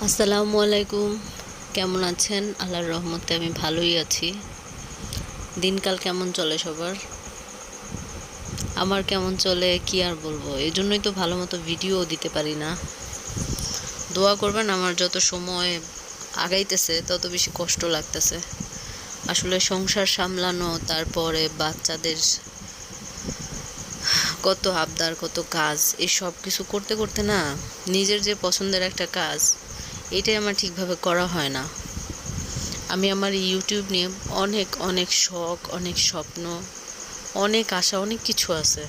আসসালামু আলাইকুম। কেমন আছেন? আল্লাহর রহমতে আমি ভালোই আছি। দিনকাল কেমন চলে সবার? আমার কেমন চলে কি আর বলবো, এই জন্যই তো ভালো মতো ভিডিও দিতে পারি না। দোয়া করবেন, আমার যত সময় আগাইতেছে তত বেশি কষ্ট লাগতেছে। আসলে সংসার সামলানো, তারপরে বাচ্চাদের কত আবদার, কত কাজ, এই সব কিছু করতে করতে না নিজের যে পছন্দের একটা কাজ, এটাই আমার ঠিকভাবে করা হয় না। আমি আমার ইউটিউব নিয়ে অনেক অনেক শখ, অনেক স্বপ্ন, অনেক আশা, অনেক কিছু আছে।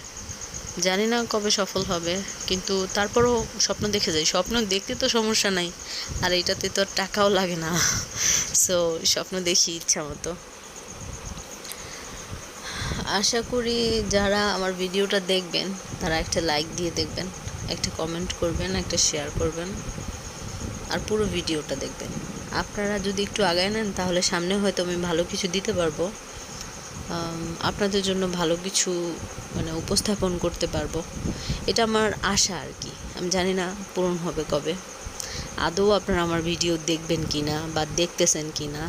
জানি না কবে সফল হবে, কিন্তু তারপরও স্বপ্ন দেখে যাই। স্বপ্ন দেখতে তো সমস্যা নাই, আর এটাতে তো টাকাও লাগে না। সো স্বপ্ন দেখি ইচ্ছা মতো। আশা করি যারা আমার ভিডিওটা দেখবেন তারা একটা লাইক দিয়ে দেখবেন, একটা কমেন্ট করবেন, একটা শেয়ার করবেন, আর পুরো ভিডিওটা দেখবেন। আপনারা যদি একটু আগায় নেন তাহলে সামনে হয়তো আমি ভালো কিছু দিতে পারবো, আপনাদের জন্য ভালো কিছু উপস্থাপন করতে পারবো। এটা আমার আশা আর কি। আমি জানি না পূরণ হবে কবে, আদৌ আপনারা আমার ভিডিও দেখবেন কি না বা দেখতেছেন কি না।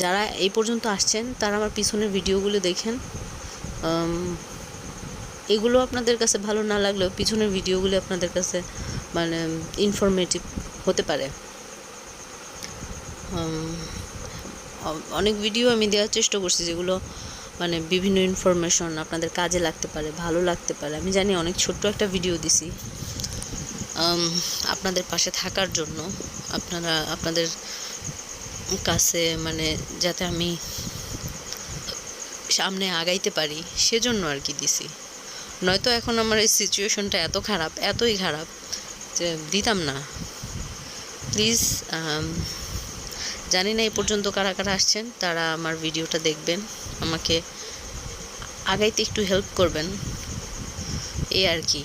যারা এই পর্যন্ত আসছেন তারা আমার পিছনের ভিডিওগুলো দেখেন। এগুলো আপনাদের কাছে ভালো না লাগলেও পিছনের ভিডিওগুলো আপনাদের কাছে ইনফরমেটিভ হতে পারে। অনেক ভিডিও আমি দেওয়ার চেষ্টা করছি যেগুলো বিভিন্ন ইনফরমেশন আপনাদের কাজে লাগতে পারে, ভালো লাগতে পারে। আমি জানি অনেক ছোট্ট একটা ভিডিও দিছি আপনাদের পাশে থাকার জন্য, আপনাদের কাছে যাতে আমি সামনে আগাইতে পারি সেজন্য আর কি দিছি। নয়তো এখন আমার এই সিচুয়েশনটা এত খারাপ, এতই খারাপ যে দিতাম না। প্লিজ, জানি না এই পর্যন্ত কারা কারা আসছেন, তারা আমার ভিডিওটা দেখবেন, আমাকে আগাইতে একটু হেল্প করবেন, এই আর কি।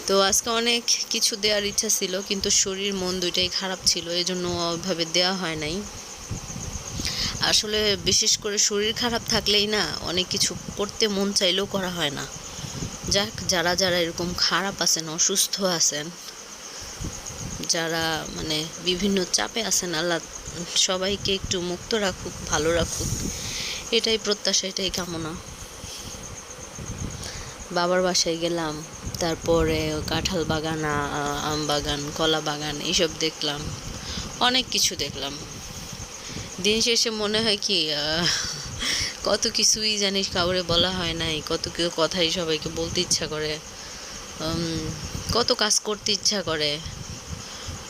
তো আজকে অনেক কিছু দেওয়ার ইচ্ছা ছিল, কিন্তু শরীর মন দুইটাই খারাপ ছিল, এই জন্য ওইভাবে দেওয়া হয় নাই। আসলে বিশেষ করে শরীর খারাপ থাকলেই না অনেক কিছু করতে মন চাইলেও করা হয় না। যাক, যারা যারা এরকম খারাপ আছেন, অসুস্থ আছেন, যারা বিভিন্ন চাপে আছেন, আল্লাহ সবাইকে একটু মুক্ত রাখুক, ভালো রাখুক, এটাই প্রত্যাশা, এটাই কামনা। বাবার বাসায় গেলাম, তারপরে কাঁঠাল বাগান, আম বাগান, কলা বাগান, এইসব দেখলাম, অনেক কিছু দেখলাম। দিন শেষে মনে হয় কি, কত কিছুই জানিস কাউরে বলা হয় নাই, কত কিছু কথাই সবাইকে বলতে ইচ্ছা করে, কত কাজ করতে ইচ্ছা করে,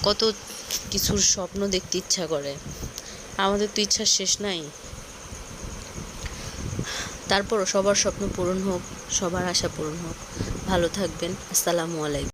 কত কিছুর স্বপ্ন দেখতে ইচ্ছা করে। আমাদের তো ইচ্ছার শেষ নাই। তারপরও সবার স্বপ্ন পূরণ হোক, সবার আশা পূরণ হোক। ভালো থাকবেন। আসসালামু আলাইকুম।